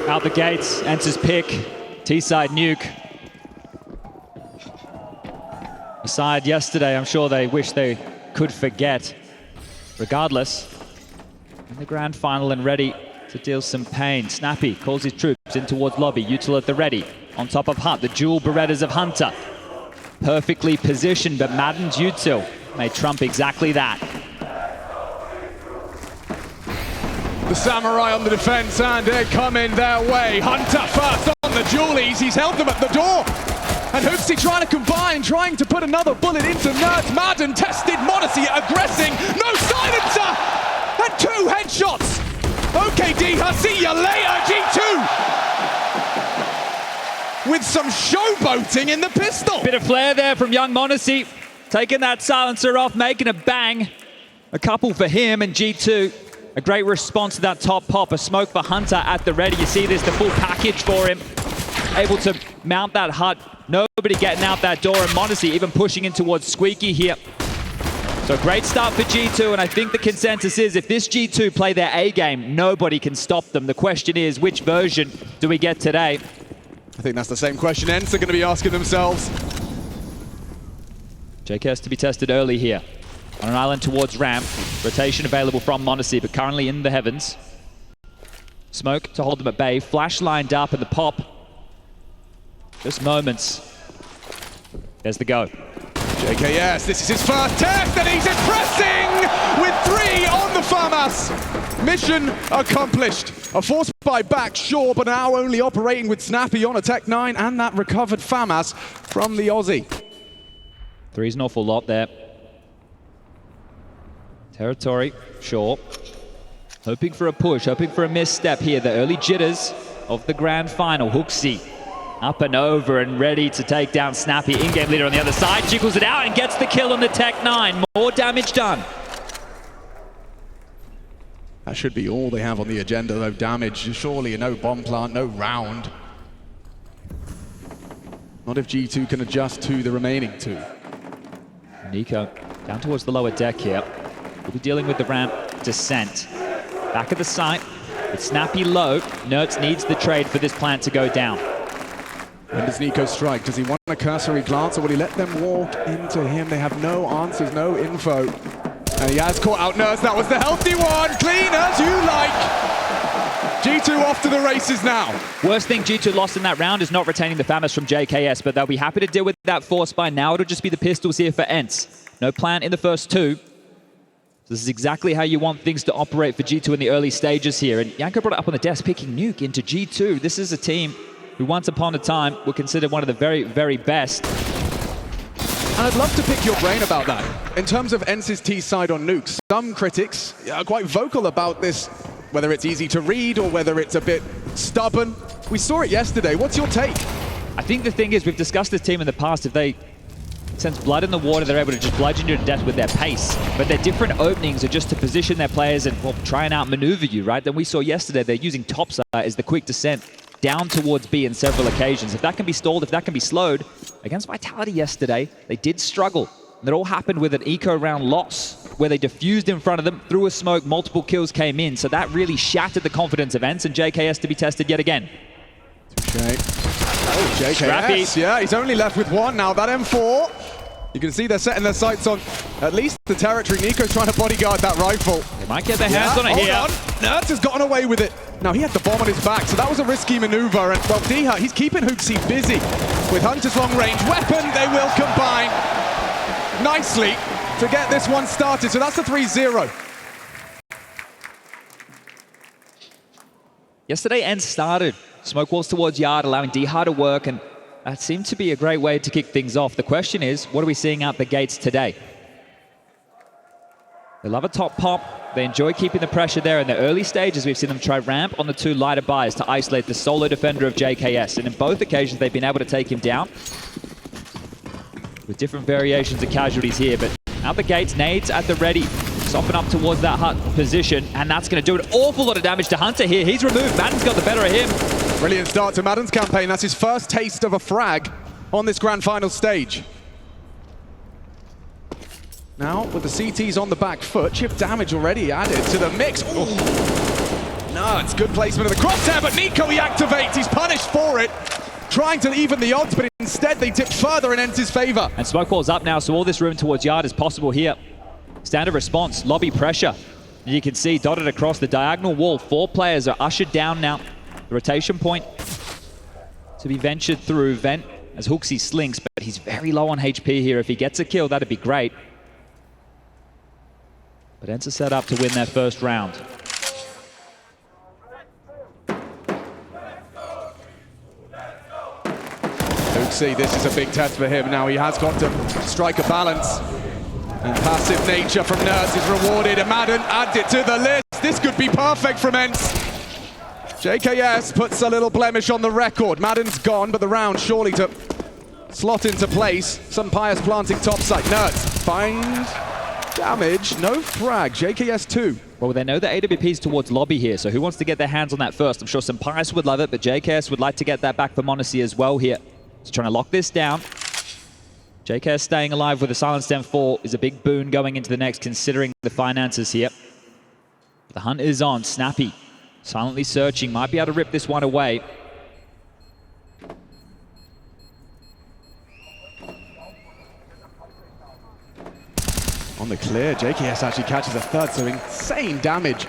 out the gates. ENCE's pick, T-side Nuke. A side yesterday, I'm sure they wish they could forget. Regardless, in the grand final and ready to deal some pain. Snappi calls his troops in towards lobby. Util at the ready. On top of Hunt, the dual Berettas of Hunter. Perfectly positioned, but Madden's Util may trump exactly that. The Samurai on the defense, and they're coming their way. Hunter first on the dualies. He's held them at the door. And Hoopsy trying to combine, trying to put another bullet into Nerds. Madden tested, Modesty aggressing. No silencer! And 2 headshots! Okay, D, I'll see you later, G2! With some showboating in the pistol. Bit of flair there from young Modesty. Taking that silencer off, making a bang. A couple for him, and G2. A great response to that top pop. A smoke for Hunter at the ready. You see this, the full package for him. Able to mount that hut. Nobody getting out that door, and Modesty even pushing in towards Squeaky here. So great start for G2, and I think the consensus is if this G2 play their A game, nobody can stop them. The question is, which version do we get today? I think that's the same question ENCE are going to be asking themselves. JKS to be tested early here. On an island towards ramp. Rotation available from Modesty, but currently in the heavens. Smoke to hold them at bay. Flash lined up, and the pop. Just moments. There's the go. JKS, this is his first test, and he's impressing with 3 on the FAMAS. Mission accomplished. A force buy back, sure, but now only operating with Snappi on a Tech 9 and that recovered FAMAS from the Aussie. 3's an awful lot there. Territory, sure. Hoping for a push, hoping for a misstep here. The early jitters of the grand final. Hooksy up and over and ready to take down Snappi. In-game leader on the other side. Jiggles it out and gets the kill on the Tech 9. More damage done. That should be all they have on the agenda, though. Damage. Surely no bomb plant, no round. Not if G2 can adjust to the remaining 2. Nico down towards the lower deck here. We'll be dealing with the ramp descent. Back at the site, with Snappi low, Nerds needs the trade for this plant to go down. When does Nico strike? Does he want a cursory glance, or will he let them walk into him? They have no answers, no info. And he has caught out Nerds. That was the healthy one. Clean as you like. G2 off to the races now. Worst thing G2 lost in that round is not retaining the FAMAS from JKS, but they'll be happy to deal with that force by now. It'll just be the pistols here for ENCE. No plant in the first 2. This is exactly how you want things to operate for G2 in the early stages here. And Yanko brought it up on the desk, picking Nuke into G2. This is a team who once upon a time were considered one of the very, very best. And I'd love to pick your brain about that. In terms of ENCE's T-side on Nuke, some critics are quite vocal about this, whether it's easy to read or whether it's a bit stubborn. We saw it yesterday. What's your take? I think the thing is, we've discussed this team in the past. If they sense blood in the water, they're able to just bludgeon you to death with their pace. But their different openings are just to position their players and, well, try and outmaneuver you, right? Then we saw yesterday they're using topside as the quick descent down towards B in several occasions. If that can be stalled, if that can be slowed, against Vitality yesterday, they did struggle. And it all happened with an eco round loss, where they diffused in front of them, threw a smoke, multiple kills came in. So that really shattered the confidence of ENCE, and JKS to be tested yet again. Oh, JKS, Snappi. Yeah, he's only left with 1 now. That M4, you can see they're setting their sights on at least the territory. Nico's trying to bodyguard that rifle. They might get their hands on it here. On. Nerds has gotten away with it. Now, he had the bomb on his back, so that was a risky maneuver. And, well, D-Hut, he's keeping Hooksy busy. With Hunter's long-range weapon, they will combine nicely to get this one started. So that's the 3-0. Yesterday, ENCE started smoke walls towards Yard, allowing D-Hut to work, and that seemed to be a great way to kick things off. The question is, what are we seeing out the gates today? They love a top pop. They enjoy keeping the pressure there. In the early stages, we've seen them try ramp on the 2 lighter buys to isolate the solo defender of JKS. And in both occasions, they've been able to take him down with different variations of casualties here. But out the gates, nades at the ready. Soften up towards that hut position, and that's going to do an awful lot of damage to Hunter here. He's removed. Madden's got the better of him. Brilliant start to Madden's campaign. That's his first taste of a frag on this grand final stage. Now, with the CTs on the back foot, chip damage already added to the mix. Ooh. Nerds, good placement of the crosshair, but Nico, he activates, he's punished for it. Trying to even the odds, but instead they tip further in ENCE's favor. And smoke wall's up now, so all this room towards Yard is possible here. Standard response, lobby pressure. And you can see dotted across the diagonal wall, 4 players are ushered down now. The rotation point to be ventured through. Vent as Hooksy slinks, but he's very low on HP here. If he gets a kill, that'd be great. But ENCE set up to win their first round. Hooksy, this is a big test for him. Now he has got to strike a balance. And passive nature from Nerds is rewarded. And Madden adds it to the list. This could be perfect from ENCE. JKS puts a little blemish on the record. Madden's gone, but the round surely to slot into place. Some pious planting topside. Nerds find damage, no frag. JKS 2. Well, they know the AWP's towards lobby here, so who wants to get their hands on that first? I'm sure some pious would love it, but JKS would like to get that back for Monacy as well here. He's trying to lock this down. JKS staying alive with a silenced M4 is a big boon going into the next, considering the finances here. The hunt is on. Snappi silently searching, might be able to rip this one away. On the clear, JKS actually catches a third, so insane damage.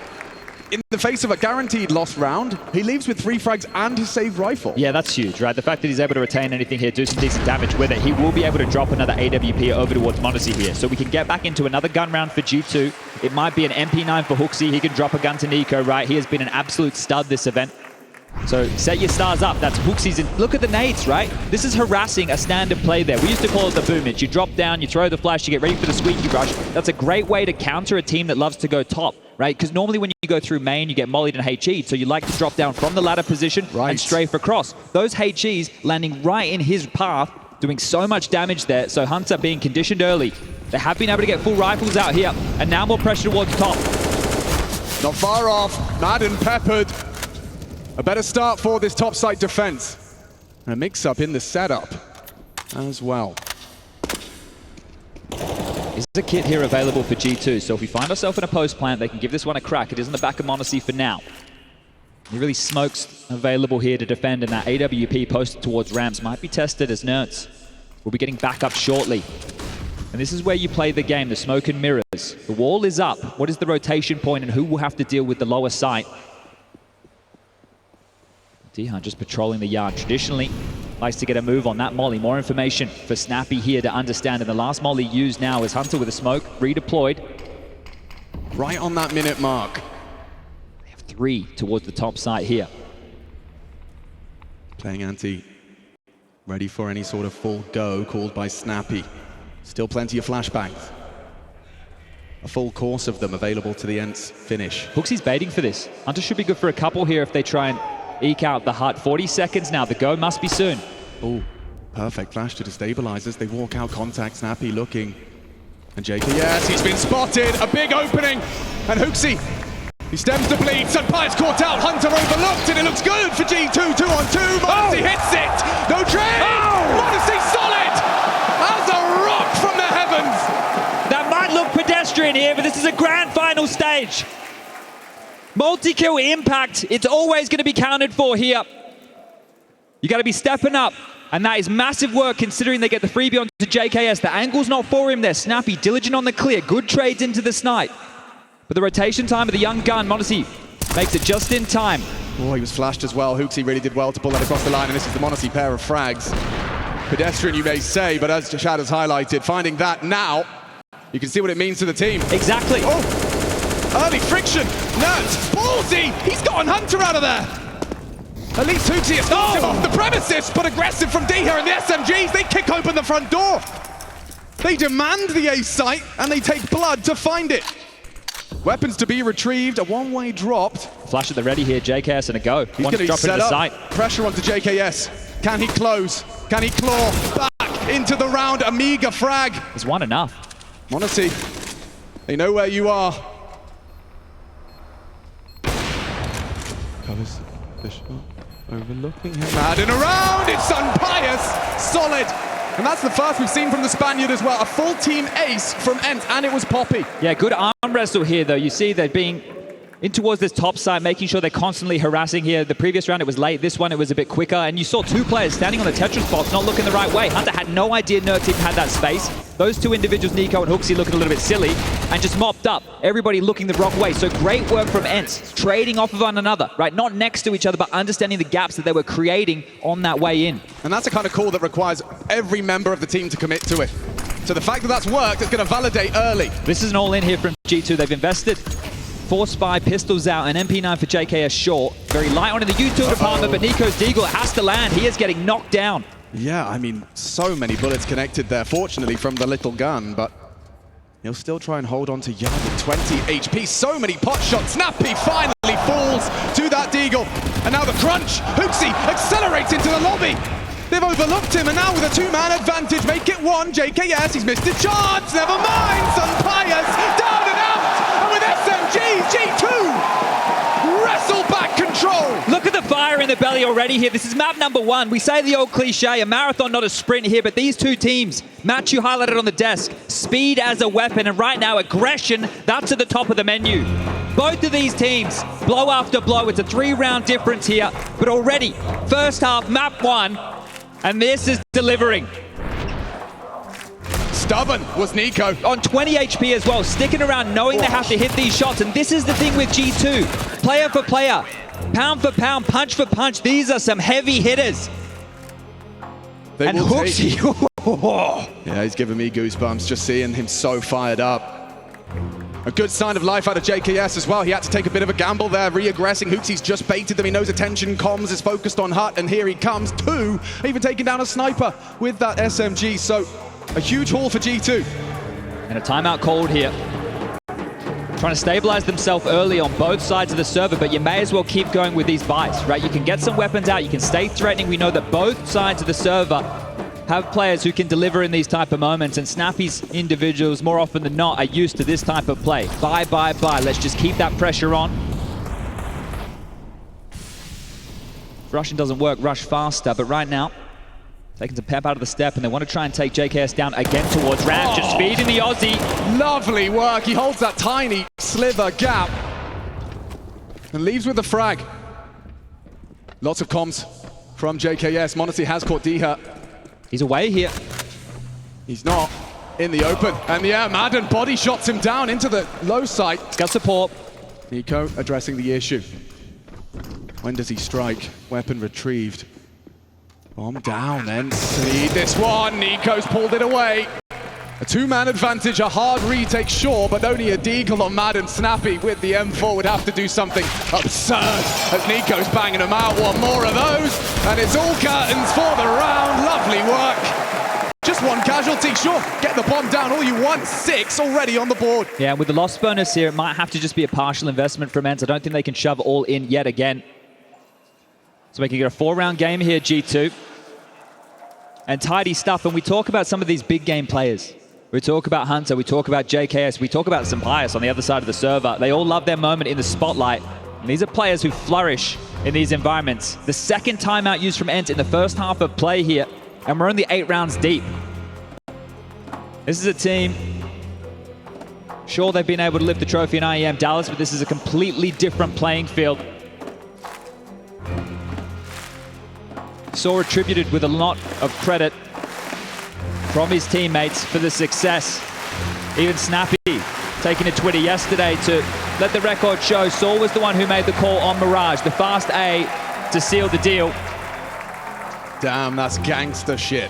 In the face of a guaranteed lost round, he leaves with 3 frags and his saved rifle. Yeah, that's huge, right? The fact that he's able to retain anything here, do some decent damage with it. He will be able to drop another AWP over towards Monacy here. So we can get back into another gun round for G2. It might be an MP9 for Hooksy. He can drop a gun to Nico, right? He has been an absolute stud this event. So set your stars up. That's Hooksy's. Look at the nades, right? This is harassing a standard play there. We used to call it the boomage. You drop down, you throw the flash, you get ready for the squeaky rush. That's a great way to counter a team that loves to go top, right? Because normally when you go through main, you get mollied and HE'd. So you like to drop down from the ladder position and strafe across. Those HEs landing right in his path, doing so much damage there. So Hunter being conditioned early. They have been able to get full rifles out here. And now more pressure towards top. Not far off. Madden peppered. A better start for this topside defense. And a mix-up in the setup as well. Is a kit here available for G2, so if we find ourselves in a post plant, they can give this one a crack. It is in the back of Monacy for now. He really smokes available here to defend, and that AWP posted towards ramps might be tested as Nerds. We'll be getting back up shortly. And this is where you play the game, the smoke and mirrors. The wall is up. What is the rotation point, and who will have to deal with the lower site? Dihan just patrolling the yard. Traditionally likes to get a move on that molly. More information for Snappi here to understand. And the last molly used now is Hunter with a smoke, redeployed. Right on that minute mark. They have 3 towards the top side here. Playing anti, ready for any sort of full go called by Snappi. Still plenty of flashbangs. A full course of them available to the ENCE finish. Hooksy's baiting for this. Hunter should be good for a couple here if they try and eke out the hut. 40 seconds now. The go must be soon. Oh, perfect flash to destabilize as they walk out contact. Snappi looking. And JKS, he's been spotted. A big opening. And Hooksy, he stems the bleed. Sunpire's caught out. Hunter overlooked, and it looks good for G2. 2 on 2. Monacy hits it. No trade. Monacy solid as a rock from the heavens. That might look pedestrian here, but this is a grand final stage. Multi-kill impact, it's always going to be counted for here. You got to be stepping up, and that is massive work considering they get the freebie onto JKS. The angle's not for him there. Snappi, diligent on the clear, good trades into the snipe. But the rotation time of the young gun, Monacy makes it just in time. Oh, he was flashed as well. Hooksy really did well to pull that across the line, and this is the Monacy pair of frags. Pedestrian, you may say, but as Chad has highlighted, finding that now, you can see what it means to the team. Exactly. Oh. Early friction, Nerds, ballsy, he's gotten Hunter out of there. At least Hooksy has knocked him off the premises, but aggressive from D here, and the SMGs, they kick open the front door. They demand the A site, and they take blood to find it. Weapons to be retrieved, a one-way dropped. Flash at the ready here, JKS and a go. He's going to drop into the site. Pressure onto JKS. Can he close? Can he claw back into the round? Amiga frag. Is one enough? Monacy, they know where you are. Covers the shot, overlooking him. Madden around, it's Unpious, solid. And that's the first we've seen from the Spaniard as well. A full team ace from ENCE, and it was Poppy. Yeah, good arm wrestle here though. You see they're being in towards this top side, making sure they're constantly harassing here. The previous round, it was late. This one, it was a bit quicker. And you saw two players standing on the Tetris box, not looking the right way. Hunter had no idea Nerd Team had that space. Those two individuals, Nico and Hooksy, looking a little bit silly and just mopped up. Everybody looking the wrong way. So great work from ENCE, trading off of one another, right? Not next to each other, but understanding the gaps that they were creating on that way in. And that's a kind of call that requires every member of the team to commit to it. So the fact that that's worked is going to validate early. This is an all-in here from G2. They've invested 4 Spy, pistols out, and MP9 for JKS short. Very light on in the U2 department, but Nico's Deagle has to land. He is getting knocked down. Yeah, I mean, so many bullets connected there, fortunately, from the little gun, but he'll still try and hold on to Yard with 20 HP. So many pot shots. Snappi finally falls to that Deagle. And now the crunch. Hooksy accelerates into the lobby. They've overlooked him, and now with a 2-man advantage, make it 1. JKS, he's missed a chance. Never mind. Sunpius down and out. And with SMG, G2 wrestle back control. Look at the fire in the belly already here. This is map number 1. We say the old cliche, a marathon, not a sprint here, but these two teams, Matt, you highlighted on the desk, speed as a weapon, and right now aggression, that's at the top of the menu. Both of these teams, blow after blow. It's a 3-round difference here, but already, first half, map 1, and this is delivering. Stubborn was Nico. On 20 HP as well, sticking around, knowing they have to hit these shots. And this is the thing with G2. Player for player, pound for pound, punch for punch. These are some heavy hitters. And Hooksy. Yeah, he's giving me goosebumps just seeing him so fired up. A good sign of life out of JKS as well. He had to take a bit of a gamble there, re-aggressing. Hooksy's just baited them. He knows attention comms is focused on Hut, and here he comes. 2, even taking down a sniper with that SMG. So a huge haul for G2. And a timeout called here. Trying to stabilize themselves early on both sides of the server, but you may as well keep going with these buys, right? You can get some weapons out, you can stay threatening. We know that both sides of the server have players who can deliver in these type of moments, and Snappi's individuals, more often than not, are used to this type of play. Buy, buy, buy. Let's just keep that pressure on. If rushing doesn't work, rush faster, but right now, taking some pep out of the step, and they want to try and take JKS down again towards Ram. Just feeding the Aussie. Lovely work. He holds that tiny sliver gap and leaves with the frag. Lots of comms from JKS. m0NESY has caught Diha. He's away here. He's not in the open. And yeah, Madden body shots him down into the low site. He's got support. Nico addressing the issue. When does he strike? Weapon retrieved. Bomb down, ENCE need this one. Nico's pulled it away. A 2-man advantage, a hard retake, sure, but only a Deagle on Madden. Snappi with the M4 would have to do something absurd as Nico's banging them out. One more of those, and it's all curtains for the round. Lovely work. Just 1 casualty, sure. Get the bomb down all you want. 6 already on the board. Yeah, with the loss bonus here, it might have to just be a partial investment from ENCE. I don't think they can shove all in yet again. So we can get a 4-round game here, G2. And tidy stuff. And we talk about some of these big game players. We talk about Hunter, we talk about JKS, we talk about Sunpius on the other side of the server. They all love their moment in the spotlight. And these are players who flourish in these environments. The second timeout used from ENCE in the first half of play here, and we're only 8 rounds deep. This is a team, sure, they've been able to lift the trophy in IEM Dallas, but this is a completely different playing field. Saw attributed with a lot of credit from his teammates for the success. Even Snappi taking a Twitter yesterday to let the record show Saul was the one who made the call on Mirage, the fast A to seal the deal. Damn, that's gangster shit.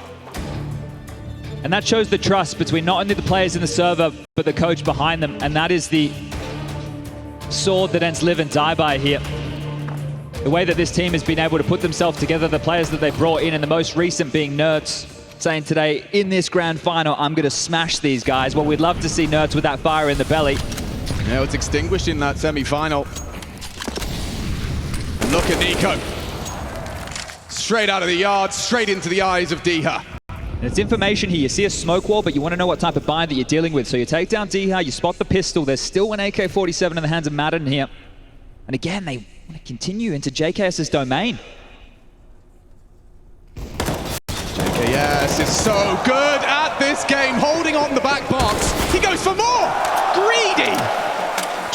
And that shows the trust between not only the players in the server, but the coach behind them. And that is the sword that ENCE live and die by here. The way that this team has been able to put themselves together, the players that they brought in, and the most recent being Nerds, saying today, in this grand final, I'm going to smash these guys. Well, we'd love to see Nerds with that fire in the belly. Yeah, it's extinguished in that semi-final. Look at Nico. Straight out of the yard, straight into the eyes of Diha. And it's information here. You see a smoke wall, but you want to know what type of bind that you're dealing with. So you take down Diha, you spot the pistol. There's still an AK-47 in the hands of Madden here. And again, they want to continue into JKS's domain. JKS is so good at this game, holding on the back box. He goes for more! Greedy!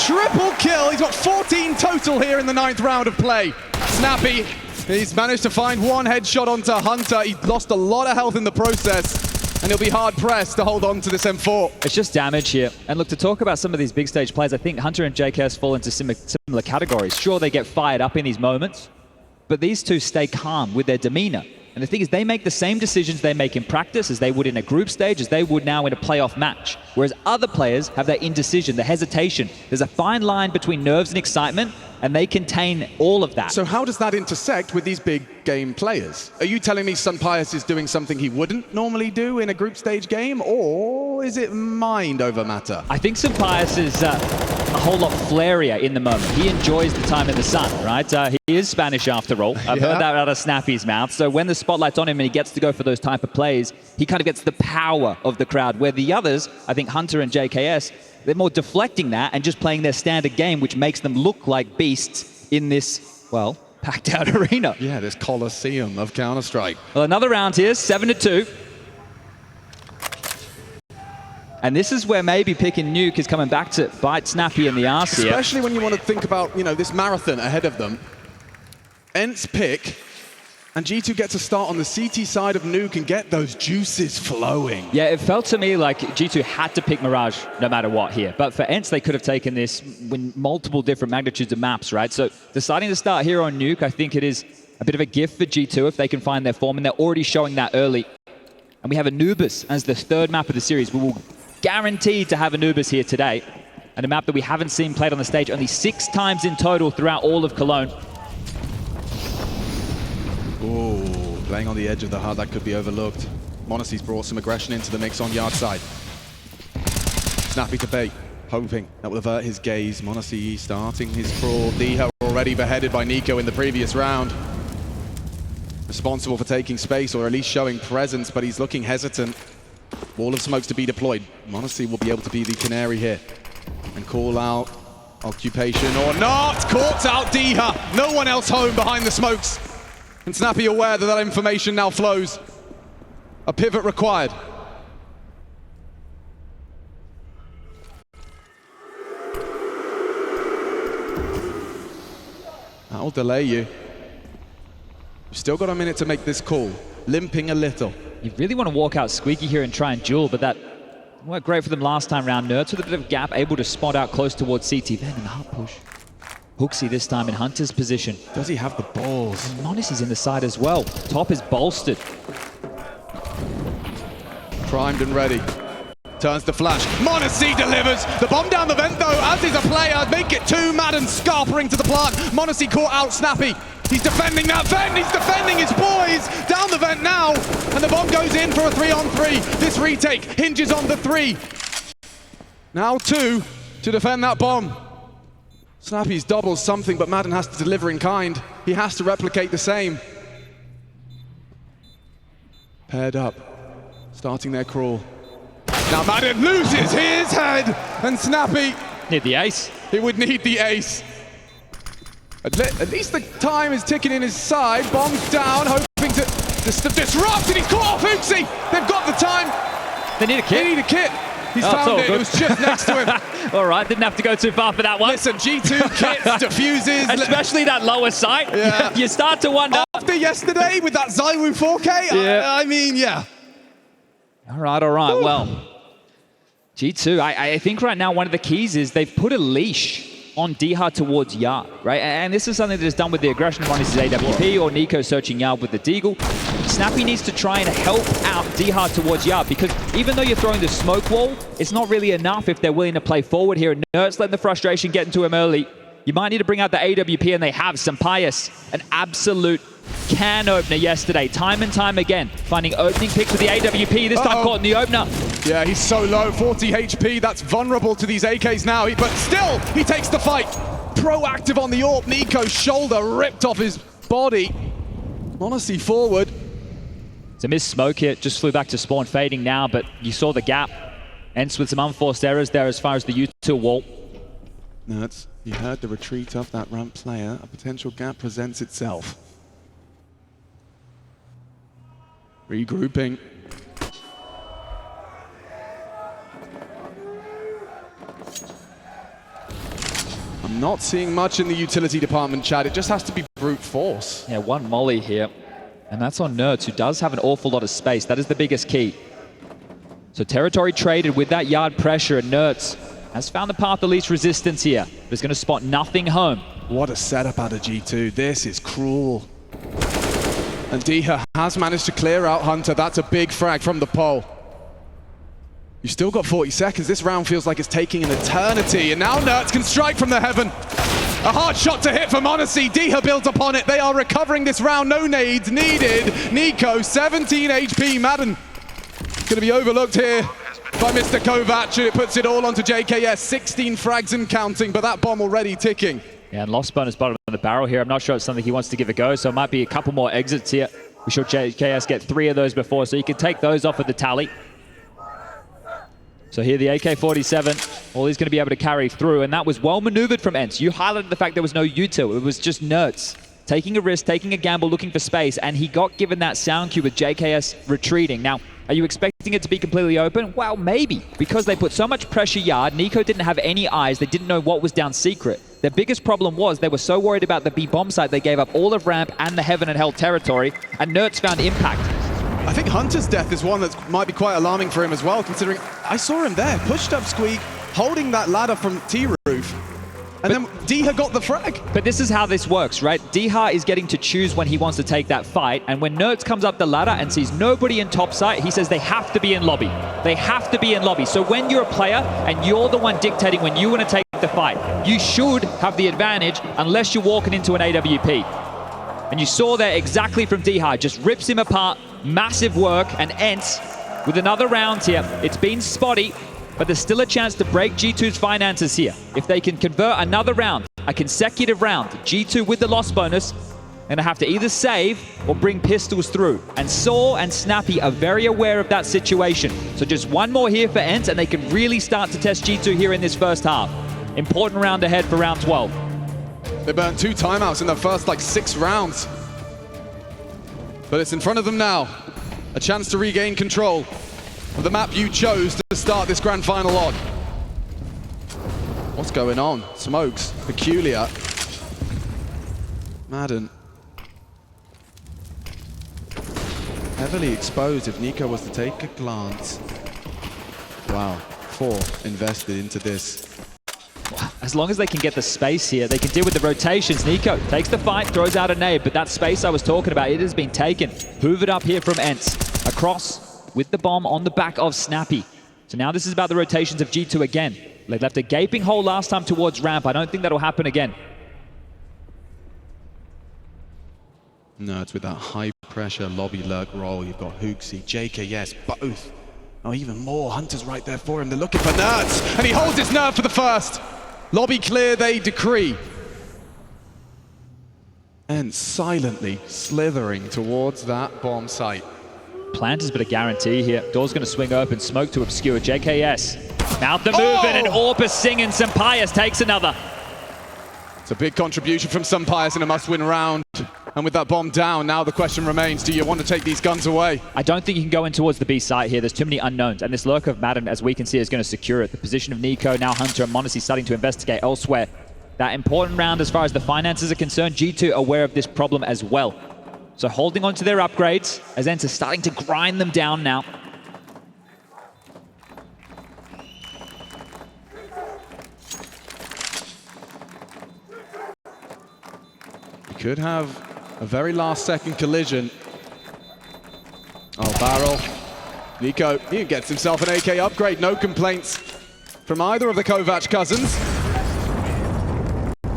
triple kill. He's got 14 total here in the 9th round of play. Snappi, he's managed to find one headshot onto Hunter. He lost a lot of health in the process, and he'll be hard-pressed to hold on to this M4. It's just damage here. And look, to talk about some of these big stage players, I think Hunter and JKS fall into similar categories. Sure, they get fired up in these moments, but these two stay calm with their demeanor. And the thing is, they make the same decisions they make in practice as they would in a group stage, as they would now in a playoff match. Whereas other players have that indecision, the hesitation. There's a fine line between nerves and excitement, and they contain all of that. So how does that intersect with these big game players? Are you telling me Sunpius is doing something he wouldn't normally do in a group stage game, or is it mind over matter? I think Sunpius is a whole lot flairier in the moment. He enjoys the time in the sun, right? He is Spanish after all. I've heard that out of Snappi's mouth. So when the spotlight's on him and he gets to go for those type of plays, he kind of gets the power of the crowd, where the others, I think Hunter and JKS, they're more deflecting that and just playing their standard game, which makes them look like beasts in this, well, packed out arena. Yeah, this Colosseum of Counter-Strike. Well, another round here, 7-2. And this is where maybe picking Nuke is coming back to bite Snappi in the arse here. Especially when you want to think about, this marathon ahead of them. ENCE pick, and G2 gets a start on the CT side of Nuke and get those juices flowing. Yeah, it felt to me like G2 had to pick Mirage no matter what here. But for ENCE, they could have taken this with multiple different magnitudes of maps, right? So deciding to start here on Nuke, I think it is a bit of a gift for G2 if they can find their form, and they're already showing that early. And we have Anubis as the 3rd map of the series. We will guaranteed to have Anubis here today, and a map that we haven't seen played on the stage only 6 times in total throughout all of Cologne. Ooh, playing on the edge of the HUD, that could be overlooked. m0NESY's brought some aggression into the mix on yard side. Snappi to bait, hoping that will avert his gaze. m0NESY starting his crawl. Diha already beheaded by Nico in the previous round. Responsible for taking space, or at least showing presence, but he's looking hesitant. Wall of smokes to be deployed. m0NESY will be able to be the canary here and call out occupation or not. Caught out Diha. No one else home behind the smokes. And Snappi aware that that information now flows. A pivot required. That'll delay you. You've still got a minute to make this call. Limping a little. You really want to walk out squeaky here and try and duel, but that worked great for them last time round. Nerds with a bit of gap, able to spot out close towards CT. Then in the hard push. HooXi this time in Hunter's position. Does he have the balls? And m0NESY's in the side as well. Top is bolstered. Primed and ready. Turns the flash. m0NESY delivers. The bomb down the vent though, as is a player. Make it 2, Madden scarpering to the plant. m0NESY caught out Snappi. He's defending that vent. He's defending his boys. Down the vent now. And the bomb goes in for a 3-on-3. This retake hinges on the 3. Now 2 to defend that bomb. Snappi's doubles something, but Madden has to deliver in kind. He has to replicate the same. Paired up. Starting their crawl. Now Madden loses his head. And Snappi... Need the ace. He would need the ace. At least the time is ticking in his side. Bombs down, hoping to disrupt, and he's caught off HooXi. They've got the time. They need a kit. They need a kit. He's found it. It was just next to him. All right, didn't have to go too far for that one. Listen, G2 kits, diffuses. Especially that lower sight. Yeah. You start to wonder. After yesterday with that Zywoo 4K, yeah. I mean, yeah. All right. Woo. Well, G2, I think right now one of the keys is they've put a leash on Diha towards Yard, right? And this is something that is done with the aggression of his AWP or Nico searching Yard with the Deagle. Snappi needs to try and help out Diha towards Yard, because even though you're throwing the smoke wall, it's not really enough if they're willing to play forward here. Nerds letting the frustration get into him early. You might need to bring out the AWP, and they have. Sunpius, an absolute can opener yesterday, time and time again, finding opening picks with the AWP, this time caught in the opener. Yeah, he's so low, 40 HP, that's vulnerable to these AKs now, but still, he takes the fight. Proactive on the AWP, Nico's shoulder ripped off his body. m0NESY forward. It's a missed smoke here, just flew back to spawn, fading now, but you saw the gap. ENCE with some unforced errors there as far as the util wall. Nerds, you heard the retreat of that ramp player. A potential gap presents itself. Regrouping. Not seeing much in the utility department, Chad. It just has to be brute force. Yeah, one molly here. And that's on Nerds, who does have an awful lot of space. That is the biggest key. So territory traded with that yard pressure, and Nerds has found the path of least resistance here. But is going to spot nothing home. What a setup out of G2. This is cruel. And Diha has managed to clear out Hunter. That's a big frag from the pole. You've still got 40 seconds. This round feels like it's taking an eternity. And now Nerds can strike from the heaven. A hard shot to hit from Odyssey. Diha builds upon it. They are recovering this round. No nades needed. Nico, 17 HP. Madden going to be overlooked here by Mr. Kovac. And it puts it all onto JKS. 16 frags and counting, but that bomb already ticking. Yeah, and lost bonus bottom of the barrel here. I'm not sure it's something he wants to give a go, so it might be a couple more exits here. We saw JKS get 3 of those before, so you can take those off of the tally. So here the AK-47, all he's going to be able to carry through, and that was well maneuvered from ENCE. You highlighted the fact there was no util. It was just Nerds taking a risk, taking a gamble, looking for space, and he got given that sound cue with JKS retreating. Now, are you expecting it to be completely open? Well, maybe, because they put so much pressure yard. Nico didn't have any eyes. They didn't know what was down secret. Their biggest problem was they were so worried about the B bomb site, they gave up all of ramp and the heaven and hell territory, and Nerds found impact. I think Hunter's death is one that might be quite alarming for him as well, considering I saw him there, pushed up Squeak, holding that ladder from T-Roof, and then Diha got the frag. But this is how this works, right? Diha is getting to choose when he wants to take that fight, and when Nerds comes up the ladder and sees nobody in top site, he says they have to be in lobby. They have to be in lobby. So when you're a player and you're the one dictating when you want to take the fight, you should have the advantage unless you're walking into an AWP. And you saw there exactly from Diha, just rips him apart, massive work, and ENCE with another round here. It's been spotty, but there's still a chance to break G2's finances here. If they can convert another round, a consecutive round, G2 with the loss bonus, going to have to either save or bring pistols through. And Saw and Snappi are very aware of that situation. So just one more here for ENCE, and they can really start to test G2 here in this first half. Important round ahead for round 12. They burned 2 timeouts in the first, 6 rounds. But it's in front of them now. A chance to regain control of the map you chose to start this grand final on. What's going on? Smokes. Peculiar. Madden. Heavily exposed if Nico was to take a glance. Wow. 4 invested into this. As long as they can get the space here, they can deal with the rotations. Nico takes the fight, throws out a nade, but that space I was talking about, it has been taken. Hoovered up here from ENCE. Across with the bomb on the back of Snappi. So now this is about the rotations of G2 again. They left a gaping hole last time towards ramp. I don't think that'll happen again. No, it's with that high pressure lobby lurk roll. You've got Hooksy, JKS, both. Oh, even more. Hunter's right there for him. They're looking for Nerds, and he holds his nerve for the first. Lobby clear, they decree. And silently slithering towards that bomb site. Plant has been a guarantee here. Door's going to swing open, smoke to obscure. JKS out the movement, and Orpus singing. Sampaias takes another. It's a big contribution from Sampaias in a must-win round. And with that bomb down, now the question remains, do you want to take these guns away? I don't think you can go in towards the B site here. There's too many unknowns. And this lurk of Madden, as we can see, is going to secure it. The position of Nico, now Hunter, and Monacy starting to investigate elsewhere. That important round as far as the finances are concerned, G2 aware of this problem as well. So holding on to their upgrades, as ENCE is starting to grind them down now. You could have a very last-second collision. Oh, barrel. Nico, he gets himself an AK upgrade. No complaints from either of the Kovac cousins.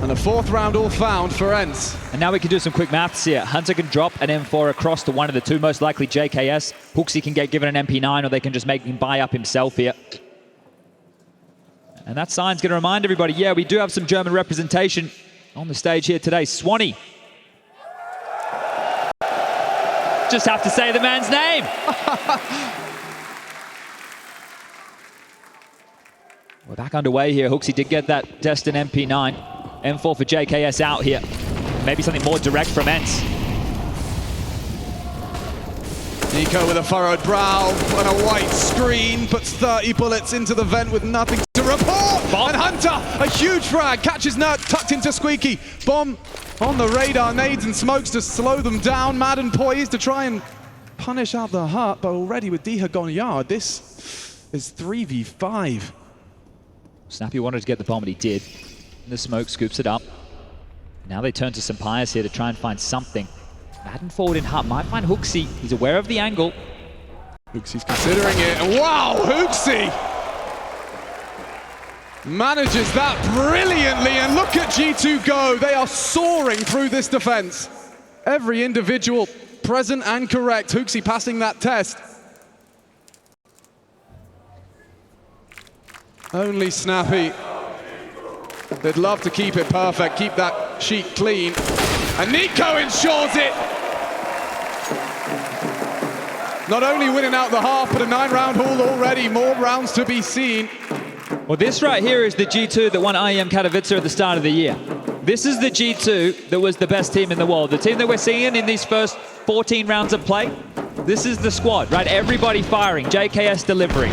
And a 4th round all found for ENCE. And now we can do some quick maths here. Hunter can drop an M4 across to one of the 2, most likely JKS. Hooksy can get given an MP9, or they can just make him buy up himself here. And that sign's going to remind everybody, yeah, we do have some German representation on the stage here today. Swanee. Just have to say the man's name. We're back underway here. Hooksy did get that Destin MP9. M4 for JKS out here. Maybe something more direct from ENCE. Nico with a furrowed brow and a white screen puts 30 bullets into the vent with nothing to report! Bomb. And Hunter, a huge frag, catches Nut, tucked into Squeaky. Bomb on the radar, nades and smokes to slow them down. Madden poised to try and punish out the hut, but already with Diha gone yard, this is 3v5. Snappi wanted to get the bomb, and he did. And the smoke scoops it up. Now they turn to some Pius here to try and find something. Madden forward in hut might find Hooksy. He's aware of the angle. Hooksy's considering it, and wow, Hooksy manages that brilliantly, and look at G2 go. They are soaring through this defense. Every individual present and correct. Hooksy passing that test. Only Snappi. They'd love to keep it perfect, keep that sheet clean. And Nico ensures it. Not only winning out the half, but a 9-round haul already. More rounds to be seen. Well, this right here is the G2 that won IEM Katowice at the start of the year. This is the G2 that was the best team in the world. The team that we're seeing in these first 14 rounds of play. This is the squad, right? Everybody firing, JKS delivering.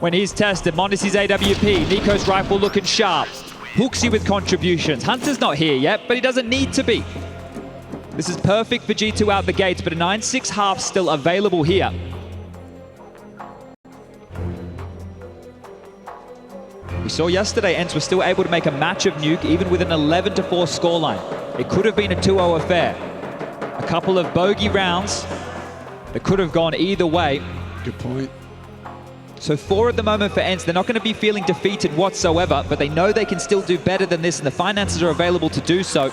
When he's tested, Mondesy's AWP, Nico's rifle looking sharp. Hooksy with contributions. Hunter's not here yet, but he doesn't need to be. This is perfect for G2 out the gates, but a 9-6 half still available here. We saw yesterday ENCE was still able to make a match of Nuke, even with an 11-4 scoreline. It could have been a 2-0 affair. A couple of bogey rounds that could have gone either way. Good point. So 4 at the moment for ENCE. They're not going to be feeling defeated whatsoever, but they know they can still do better than this, and the finances are available to do so.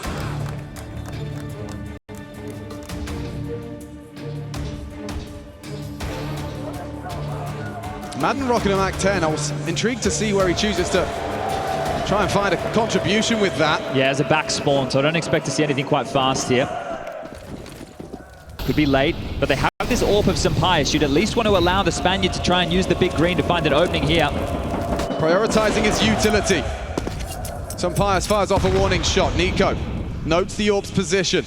Madden rocking a Mac 10. I was intrigued to see where he chooses to try and find a contribution with that. Yeah, as a back spawn, so I don't expect to see anything quite fast here. Could be late, but they have this AWP of Sampayas. You'd at least want to allow the Spaniard to try and use the big green to find an opening here. Prioritizing his utility. Sampayas fires off a warning shot. Nico notes the AWP's position.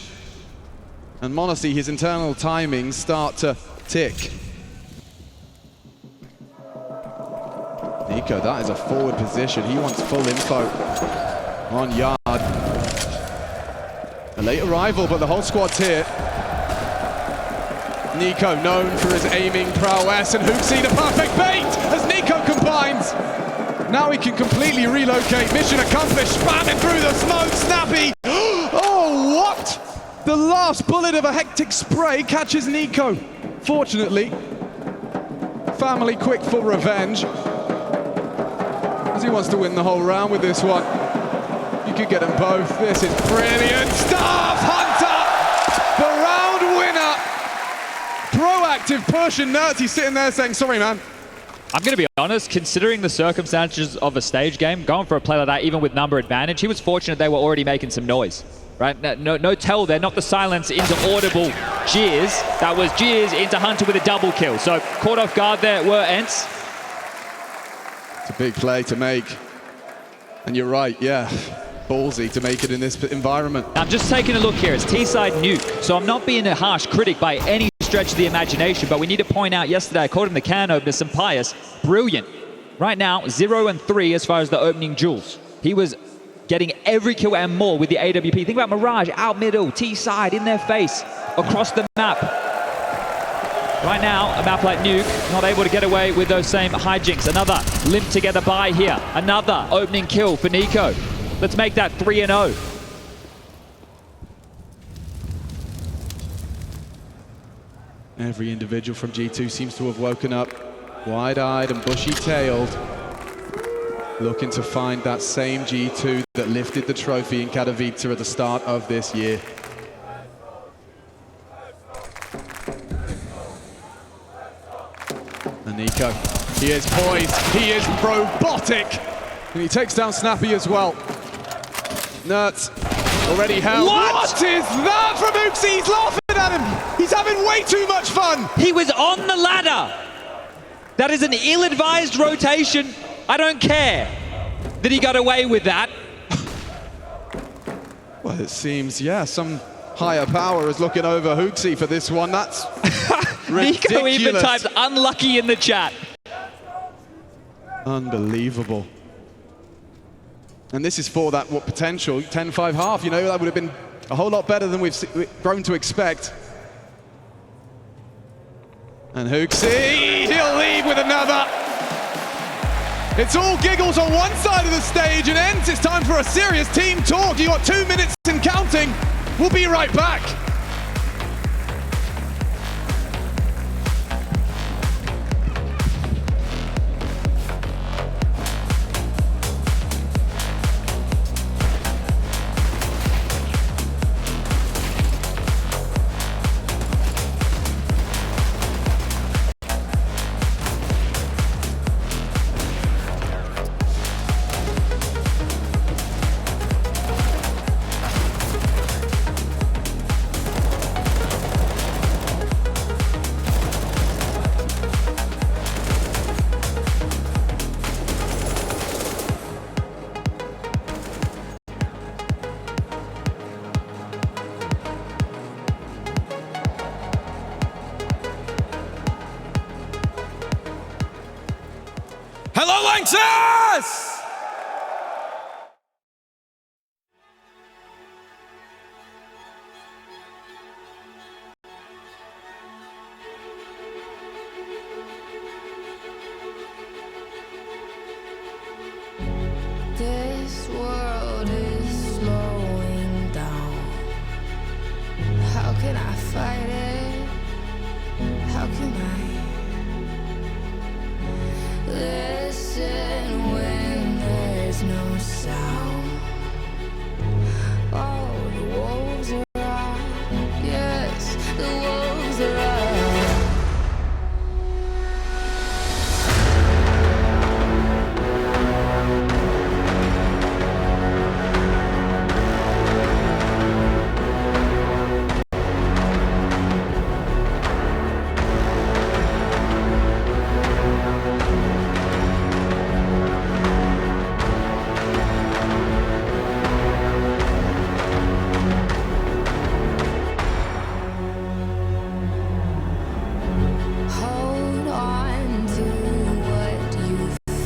And Mondesy, his internal timings start to tick. Nico, that is a forward position. He wants full info on yard. A late arrival, but the whole squad's here. Nico known for his aiming prowess, and Hooksy the perfect bait as Nico combines. Now he can completely relocate. Mission accomplished. Spamming through the smoke. Snappi. Oh, what? The last bullet of a hectic spray catches Nico. Fortunately, family quick for revenge. As he wants to win the whole round with this one. You could get them both. This is brilliant stuff. Hunter, the round winner. Proactive push, and Nerdsy sitting there saying, sorry, man. I'm going to be honest, considering the circumstances of a stage game, going for a play like that, even with number advantage, he was fortunate they were already making some noise. Right? No tell there, not the silence into audible jeers. That was jeers into Hunter with a double kill. So caught off guard there were ENCE. It's a big play to make. And you're right, yeah. Ballsy to make it in this environment. I'm just taking a look here. It's T-side Nuke. So I'm not being a harsh critic by any stretch of the imagination, but we need to point out yesterday, I called him the can opener, Sampayas. Brilliant. Right now, 0 and 3 as far as the opening duels. He was getting every kill and more with the AWP. Think about Mirage, out middle, T-side, in their face, across the map. Right now, a map like Nuke, not able to get away with those same hijinks. Another limped together buy here. Another opening kill for Nico. Let's make that 3-0. Every individual from G2 seems to have woken up wide-eyed and bushy-tailed, looking to find that same G2 that lifted the trophy in Katowice at the start of this year. And Nico, he is poised, he is robotic, and he takes down Snappi as well. Nuts already held. What is that from Uxie? He's laughing at him. He's having way too much fun. He was on the ladder. That is an ill-advised rotation. I don't care that he got away with that. Well, it seems, yeah, some higher power is looking over Hooksy for this one. That's ridiculous. Nico even typed unlucky in the chat. Unbelievable. And this is for that potential 10-5 half. You know, that would have been a whole lot better than we've grown to expect. And Hooksy, he'll leave with another. It's all giggles on one side of the stage, and ENCE, it's time for a serious team talk. You got 2 minutes and counting. We'll be right back. Hello, ENCE! This world is slowing down. How can I fight it? How can I listen when there's no sound? Oh, the wolves are out. Yes, the wolves are out. Hold on to what you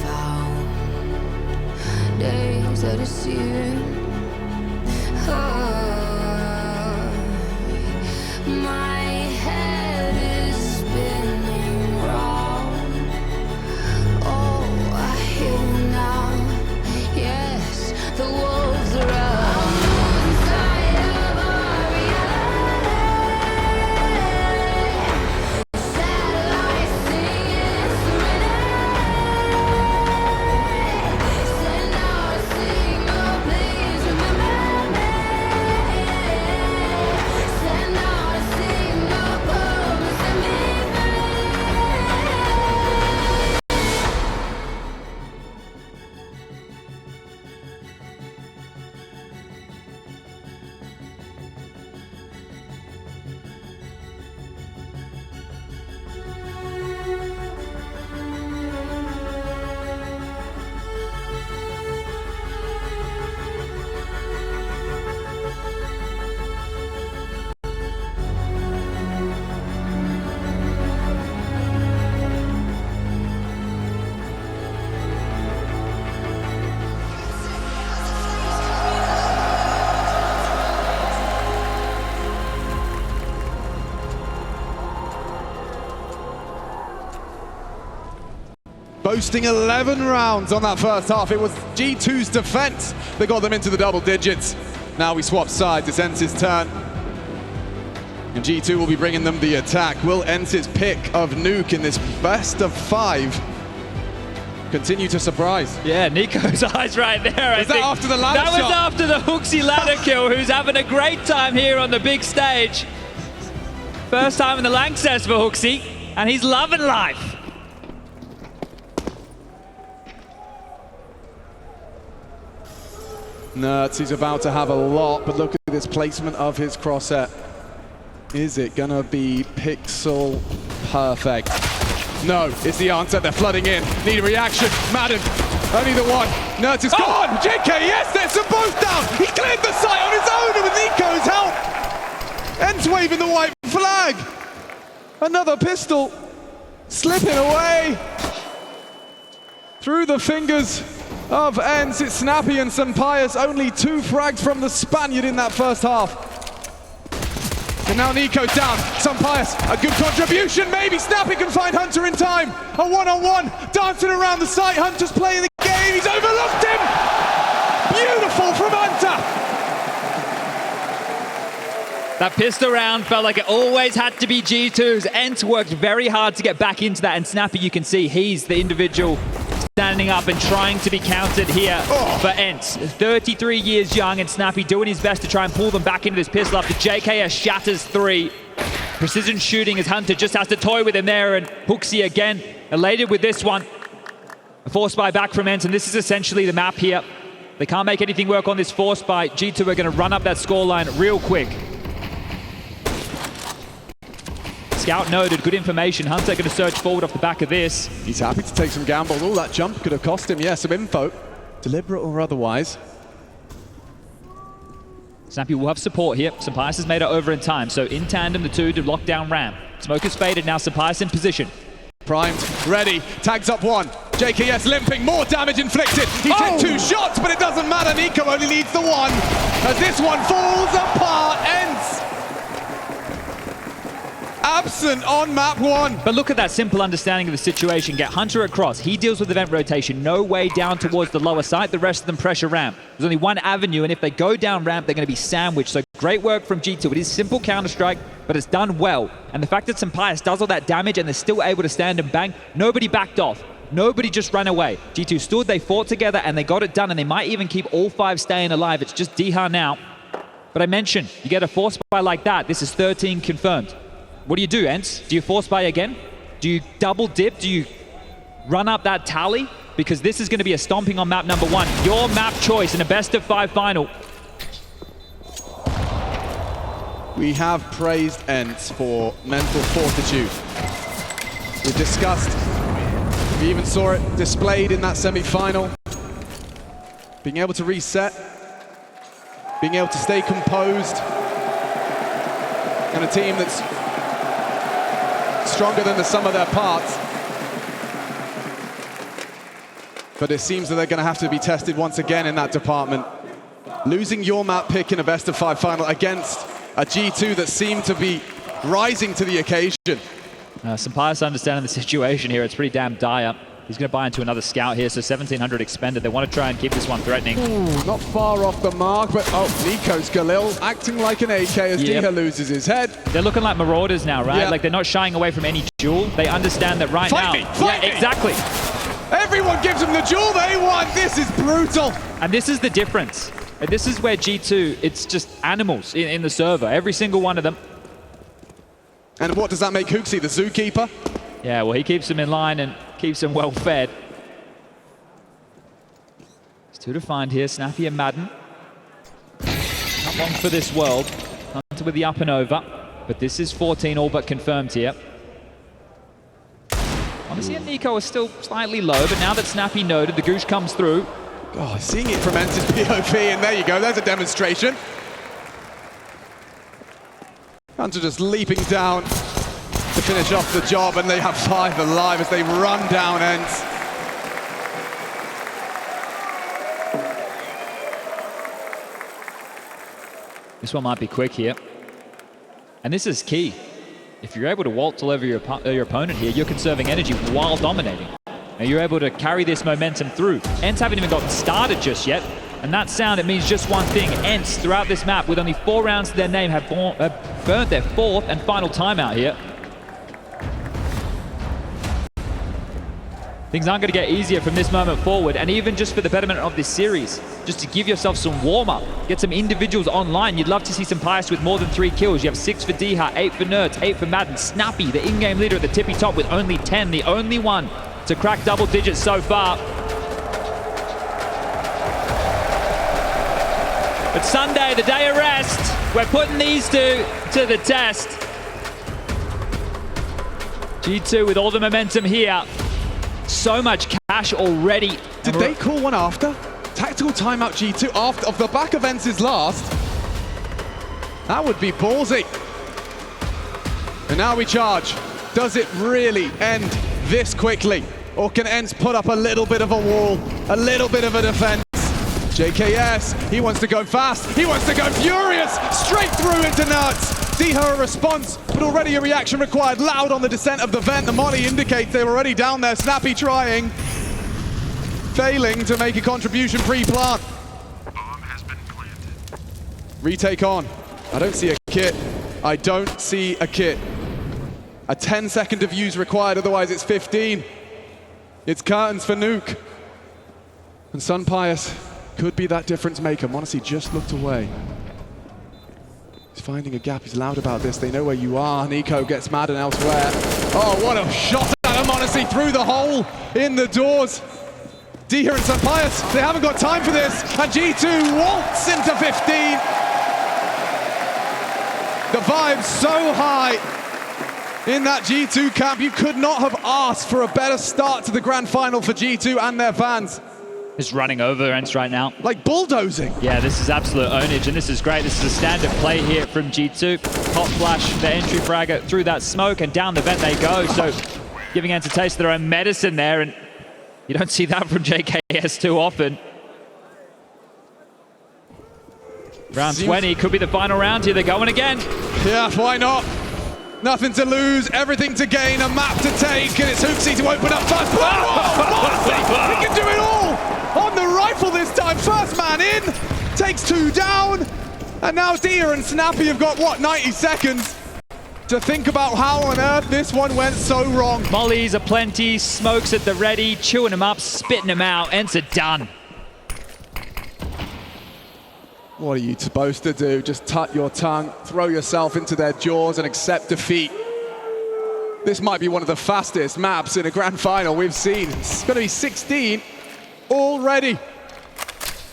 found. Days are deceiving. My head is spinning round. Oh, I hear now. Yes, the wolves are out. Inside of our reality. Satellites singing serenade. Send out a signal, please remember me. Send out a signal, promise to me. Boasting 11 rounds on that first half. It was G2's defense that got them into the double digits. Now we swap sides. It's ENCE's turn. And G2 will be bringing them the attack. Will ENCE's pick of Nuke in this best of 5 continue to surprise? Yeah, Nico's eyes right there. Was that after the ladder That was shot? after the Hooksy ladder kill, who's having a great time here on the big stage. First time in the Lanxess for Hooksy, and he's loving life. Nuts, he's about to have a lot, but look at this placement of his crosshair. Is it gonna be pixel perfect? No, it's the answer. They're flooding in. Need a reaction. Madden, only the one. Nuts is gone. JK, yes, there's them both down. He cleared the site on his own, and with Nico's help, ENCE waving the white flag. Another pistol slipping away. Through the fingers of ENCE, it's Snappi and Sampaius, only 2 frags from the Spaniard in that first half. And now Nico's down. Sampaius, a good contribution. Maybe Snappi can find Hunter in time. A one-on-one, dancing around the site. Hunter's playing the game. He's overlooked him. Beautiful from Hunter. That pistol round felt like it always had to be G2's. ENCE worked very hard to get back into that, and Snappi, you can see he's the individual standing up and trying to be counted here for ENCE. 33 years young, and Snappi doing his best to try and pull them back into this pistol after JKS shatters 3. Precision shooting as Hunter just has to toy with him there, and Hooksy again elated with this one. A force buy back from ENCE, and this is essentially the map here. They can't make anything work on this force buy. G2 are going to run up that scoreline real quick. Scout noted, good information. Hunter going to search forward off the back of this. He's happy to take some gambles. All that jump could have cost him, yeah, some info, deliberate or otherwise. Snappi will have support here. Sampaius has made it over in time, so in tandem the two to lock down ramp. Smoke is faded, now Sampaius in position. Primed, ready, tags up one. JKS limping, more damage inflicted. He's hit 2 shots, but it doesn't matter. Nico only needs the 1. As this one falls apart, ENCE absent on map 1. But look at that simple understanding of the situation. Get Hunter across. He deals with event rotation. No way down towards the lower side. The rest of them pressure ramp. There's only one avenue, and if they go down ramp, they're going to be sandwiched. So great work from G2. It is simple Counter-Strike, but it's done well. And the fact that Sampaius does all that damage and they're still able to stand and bang, nobody backed off. Nobody just ran away. G2 stood, they fought together, and they got it done, and they might even keep all 5 staying alive. It's just Diha now. But I mentioned, you get a force buy like that. This is 13 confirmed. What do you do, ENCE? Do you force buy again? Do you double dip? Do you run up that tally? Because this is going to be a stomping on map number 1. Your map choice in a best-of-5 final. We have praised ENCE for mental fortitude. We discussed, we even saw it displayed in that semi-final. Being able to reset, being able to stay composed, and a team that's stronger than the sum of their parts. But it seems that they're going to have to be tested once again in that department. Losing your map pick in a best-of-5 final against a G2 that seemed to be rising to the occasion. Sampaius understanding the situation here. It's pretty damn dire. He's going to buy into another scout here, so 1,700 expended. They want to try and keep this one threatening. Ooh, not far off the mark, but Nico's Galil acting like an AK as Diha loses his head. They're looking like marauders now, right? Yeah. Like they're not shying away from any duel. They understand that right now. Fight me. Exactly. Everyone gives them the duel they want. This is brutal. And this is the difference. This is where G2, it's just animals in the server. Every single one of them. And what does that make Hooksy, the zookeeper? Yeah, well, he keeps them in line and keeps them well fed. There's 2 to find here, Snappi and Madden. Not long for this world. Hunter with the up and over. But this is 14 all but confirmed here. Honestly, and Nico is still slightly low, but now that Snappi noted, the Goosh comes through. Oh, seeing it from ENCE's POV, and there you go, there's a demonstration. Hunter just leaping down to finish off the job, and they have 5 alive as they run down ENCE. This one might be quick here. And this is key. If you're able to waltz all over your opponent here, you're conserving energy while dominating. And you're able to carry this momentum through. ENCE haven't even gotten started just yet. And that sound, it means just one thing. ENCE, throughout this map, with only 4 rounds to their name, have burnt their 4th and final timeout here. Things aren't going to get easier from this moment forward, and even just for the betterment of this series, just to give yourself some warm-up, get some individuals online. You'd love to see Sampaius with more than 3 kills. You have 6 for Diha, 8 for Nerds, 8 for Madden. Snappi, the in-game leader at the tippy top with only 10, the only one to crack double digits so far. But Sunday, the day of rest, we're putting these two to the test. G2 with all the momentum here. So much cash already. Did they call one after? Tactical timeout G2 off the back of ENCE's last. That would be ballsy. And now we charge. Does it really end this quickly? or can ENCE put up a little bit of a wall, a little bit of a defense? JKS, he wants to go fast, he wants to go furious, straight through into nuts. Diha a response, but already a reaction required. Loud on the descent of the vent. The molly indicates they're already down there. Snappi trying, failing to make a contribution pre-plant. Retake on. I don't see a kit. I don't see a kit. A 10-second of use required, otherwise it's 15. It's curtains for Nuke. And Sun Pius could be that difference maker. Monacy just looked away. He's finding a gap. He's loud about this. They know where you are. Nico gets mad and elsewhere. Oh, what a shot out of Monacy through the hole in the doors. Diha and Sun Pius, they haven't got time for this. And G2 waltz into 15. The vibe's so high in that G2 camp. You could not have asked for a better start to the grand final for G2 and their fans. Is running over ENCE right now. Like bulldozing. Yeah, this is absolute ownage, and this is great. This is a standard play here from G2. Hot flash, the entry fragger through that smoke, and down the vent they go. So giving ENCE a taste of their own medicine there, and you don't see that from JKS too often. Round 20 could be the final round here. They're going again. Yeah, why not? Nothing to lose, everything to gain, a map to take, and it's HooXi to open up first. Whoa, he can do it all! On the rifle this time, first man in, takes 2 down, and now Diha and Snappi have got, what, 90 seconds to think about how on earth this one went so wrong. Mollies are plenty, smokes at the ready, chewing them up, spitting them out. ENCE are done. What are you supposed to do? Just tut your tongue, throw yourself into their jaws and accept defeat. This might be one of the fastest maps in a grand final we've seen. It's going to be 16 already.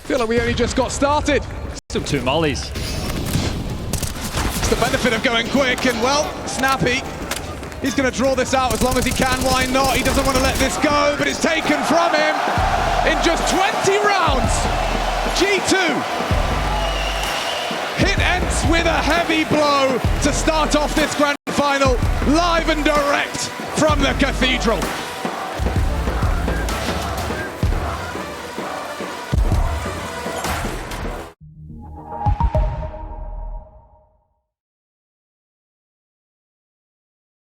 Feel like we only just got started. Still 2 mollies. It's the benefit of going quick, and well, Snappi, he's going to draw this out as long as he can. Why not? He doesn't want to let this go, but it's taken from him in just 20 rounds. G2 hit ENCE with a heavy blow to start off this grand final, live and direct from the Cathedral.